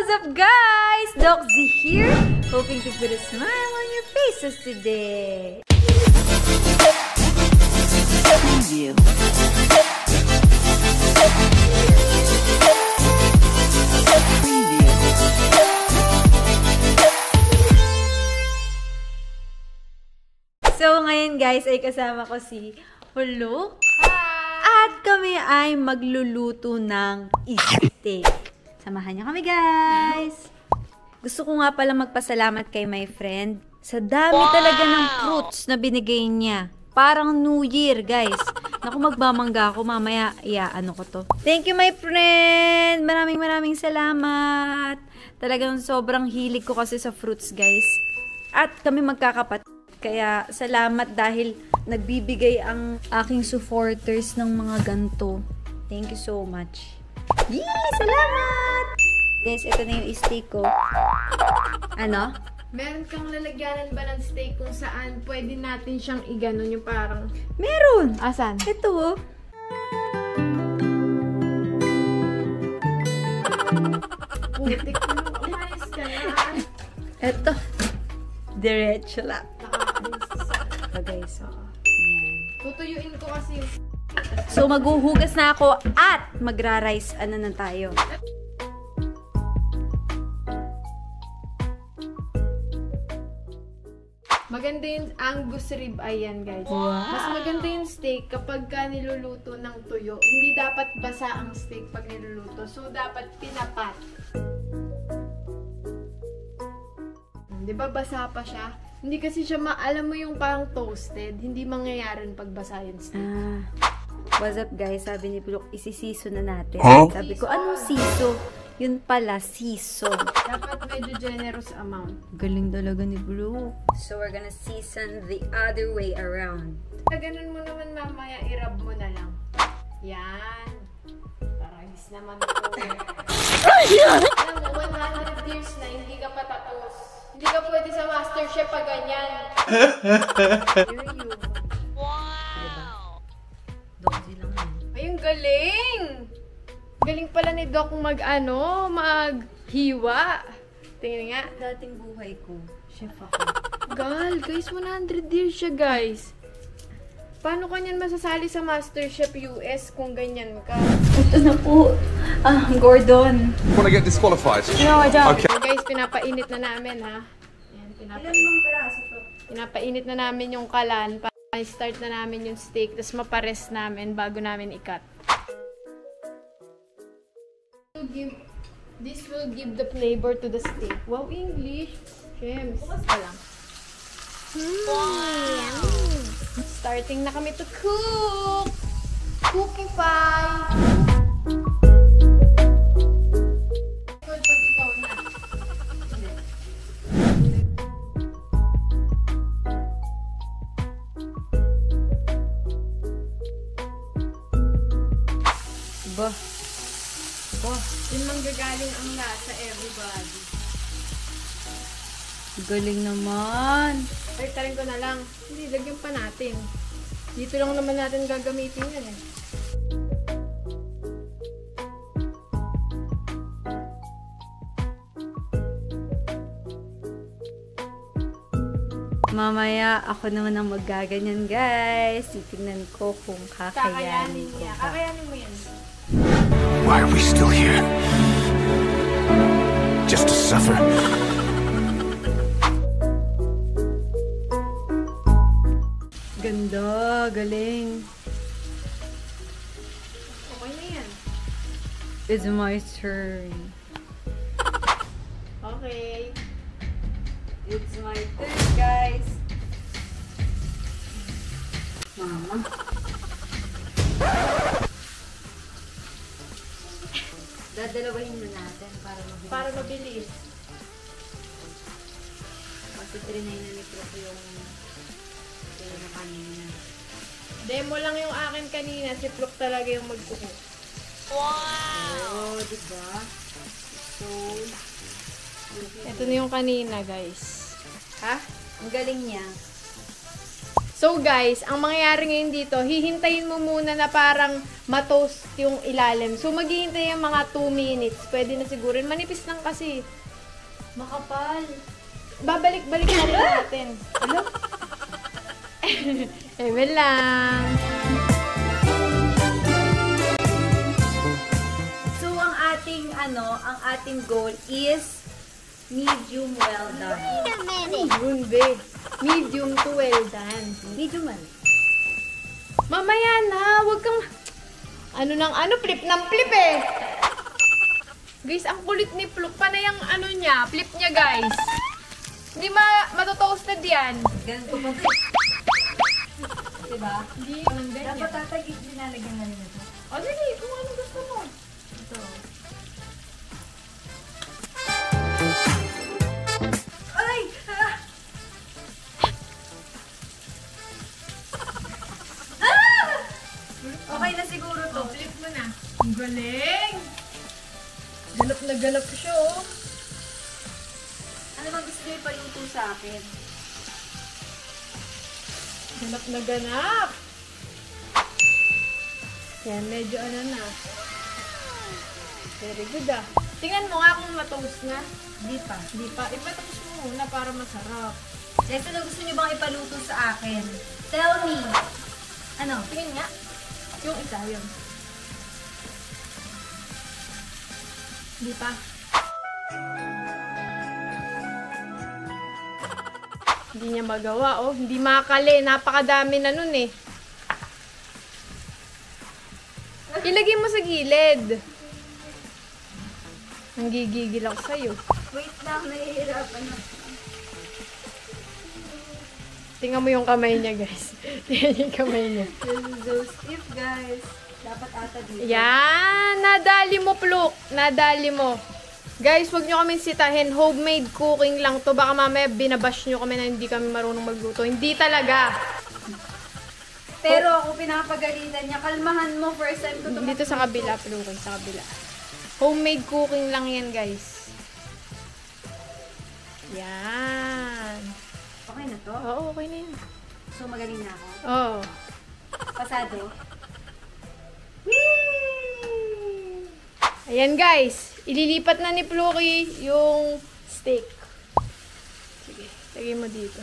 What's up, guys? Doc Z here, hoping to put a smile on your faces today. Preview. So, ngayon guys, ay kasama ko si Huluk. At kami ay magluluto ng steak. Samahan niyo kami, guys! Gusto ko nga pala magpasalamat kay my friend. Sa dami talaga ng fruits na binigay niya. Parang New Year, guys. Naku, magbamangga ako. Mamaya, ano ko to. Thank you, my friend! Maraming salamat. Talagang sobrang hilig ko kasi sa fruits, guys. At kami magkakapat. Kaya, salamat dahil nagbibigay ang aking supporters ng mga ganto. Thank you so much. Yee! Salamat! Guys, ito na yung steak ko. Ano? Meron kang lalagyanan ba ng steak kung saan pwede natin siyang iganon yung parang... Meron! Asan? Ito oh. Putik mo. Umayos ka na. Ito. Diretso lang. So guys, yan. Tutuyuin ko kasi yung... So maghuhugas na ako at magra-rice na tayo. Maganda yung Angus rib eye yan, guys. Wow. Mas maganda yung steak kapag ka niluluto ng tuyo. Hindi dapat basa ang steak pag niluluto. So, dapat pinapat. Diba basa pa siya? Hindi kasi siya alam mo yung parang toasted. Hindi mangyayari pag basa yung steak. What's up, guys? Sabi ni Huluk, isisiso na natin. Huh? Sabi ko, anong siso? Yun pala, siso. Dapat medyo generous amount. Galing talaga ni Huluk. So, we're gonna season the other way around. Ganun mo naman mamaya, i-rub mo na lang. Yan. Parahis naman ito. Alam mo, 100 years na, hindi ka pa tapos. Hindi ka pwede sa MasterChef pag ganyan. Wow! Dozy lang yun. Ayun, galing! Galing pala ni Doc maghiwa. Tingnan nga. Dating buhay ko, chef ako. Guys, 100 years siya, guys. Paano ka niyan masasali sa MasterChef US kung ganyan ka? Ito na po. Gordon. Want to get disqualified? No, I don't. Okay. So, guys, pinapainit na namin, ha? Yan, Ilan mong peraso to? pinapainit na namin yung kalan para start na namin yung steak, tapos mapares namin bago namin i-cut. This will give the flavor to the steak. Wow, English! James. Bukas pa lang. Wow! Starting na kami to cook! Cookify! Pag ikaw na. Ba? Yun manggagaling ang lasa, everybody. Galing naman. Tarin ko na lang. Hindi, lagyan pa natin. Dito lang naman natin gagamitin yan eh. Mamaya, ako naman ang magaganyan, guys. Titignan ko kung kakayanin ko niya. ba. Kakayanin mo yan. Why are we still here? Just to suffer? Ganda, galing. Okay na yan. It's my turn. Okay. It's my turn, guys. Mama. Dadalawahin na natin para mabilis. Para mabilis. Kasi trinay na ni Prof yung kanina. Demo lang yung akin kanina. Si Pluk talaga yung magkuko. Wow! Oh, diba? So, ito na yung kanina, guys. ha? Ang galing niya. So, So guys, ang mangyayari ngayon dito, hihintayin mo muna na parang ma-toast yung ilalim. So maghihintay yung mga 2 minutes. Pwede na siguro. Manipis lang kasi. Makapal. Babalik-balik na rin natin. Ano? Ewan lang. So, ang ating goal is medium well done. Yun, be. Medium to well done. Medium well. Mamaya na, wag kang... flip ng flip eh. Guys, ang kulit ni Pluk. Panay ang flip niya, guys. Hindi matotoasted yan. Ganito pa. Diba? Hindi naman ganyan. Dapat tatagig dinalagyan na rin ito. O, dali, kung ano gusto mo. Ito. Ay! Ah! Ah! Okay na siguro to. Flip mo na. Ang galing! Galap na galap siya, oh. Ano bang gusto niyo ipaluto sa akin? Ganap na ganap. Yan, medyo na. Very good ah. Tingnan mo nga kung matoast na. Hindi pa. Hindi pa. Ipatoast mo muna para masarap. Guys, ano gusto niyo bang ipaluto sa akin? Tell me. Ano? Tingin nga. Yung isa, yun. Hindi pa. Hindi niya magawa, oh. Hindi makakali. Napakadami na nun, eh. Ilagay mo sa gilid. Nanggigigil ako sa'yo. Wait lang, nahihirapan na. Tingnan mo yung kamay niya, guys. Tingnan yung kamay niya. This is so stiff, guys. Dapat ata dito. Yan! Nadali mo, Pluk. Nadali mo. Guys, huwag nyo kaming sitahin. Homemade cooking lang to. Baka mamaya binabash nyo kami na hindi kami marunong magluto. Hindi talaga. Pero ako pinapagalitan niya. Kalmahan mo, first time ko ito. Dito sa kabila, Pluk. Sa kabila. Homemade cooking lang yan, guys. Yan. Okay na to? Oo, okay na yan. So, magaling na ako. Oo. Pasado. Ayan, guys. Ililipat na ni Pluki yung steak. Sige, lagay mo dito.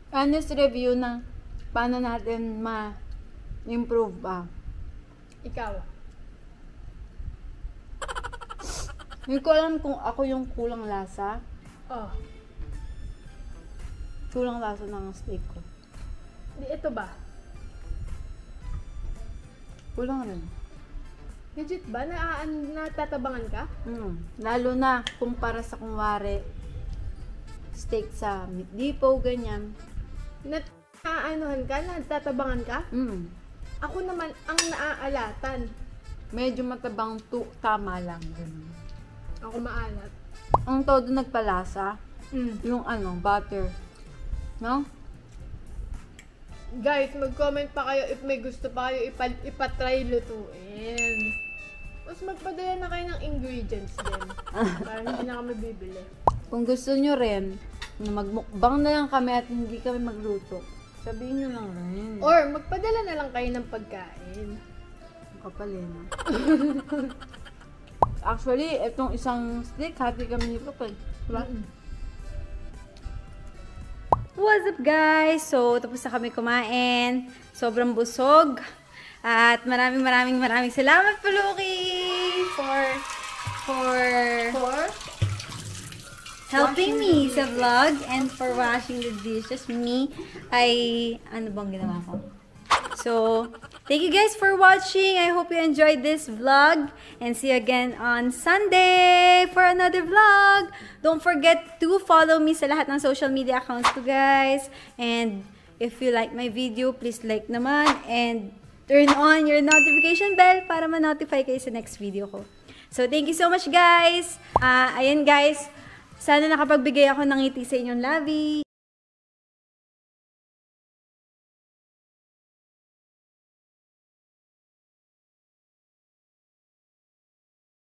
Honest review ng paano natin ma-improve ba? Ikaw. Hindi ko alam kung ako yung kulang lasa. Oh. Kulang lasa ng steak ko. Ito ba? Kulang rin. Legit ba? Natatabangan ka? Lalo na kumpara sa kunwari steak sa meat depot, ganyan. Naaanuhan ka? Natatabangan ka? Ako naman ang naaalatan. Medyo matabang tama lang. Ganun. Ako maalat. Ang todo nagpalasa, yung butter. No? Guys, mag-comment pa kayo if may gusto pa kayo ipatry lutuin. Mas magpadala na kayo ng ingredients din. Para hindi na kami bibili. Kung gusto nyo rin, na magmukbang na lang kami at hindi kami magluto, sabihin nyo lang rin. Or magpadala na lang kayo ng pagkain. Kapal eh, no? Actually, itong isang stick, happy kami ni Papa. Diba? What's up, guys? So, tapos na kami kumain. Sobrang busog. At maraming salamat, Puluki, for helping me sa vlog and for washing the dishes. Me, ano bang ginawa ko? So, thank you guys for watching. I hope you enjoyed this vlog. And see you again on Sunday for another vlog. Don't forget to follow me sa lahat ng social media accounts ko, guys. And if you like my video, please like naman. And turn on your notification bell para ma-notify kayo sa next video ko. So, thank you so much, guys. Ayan, guys. Sana nakapagbigay ako ng ngiti sa inyong labi.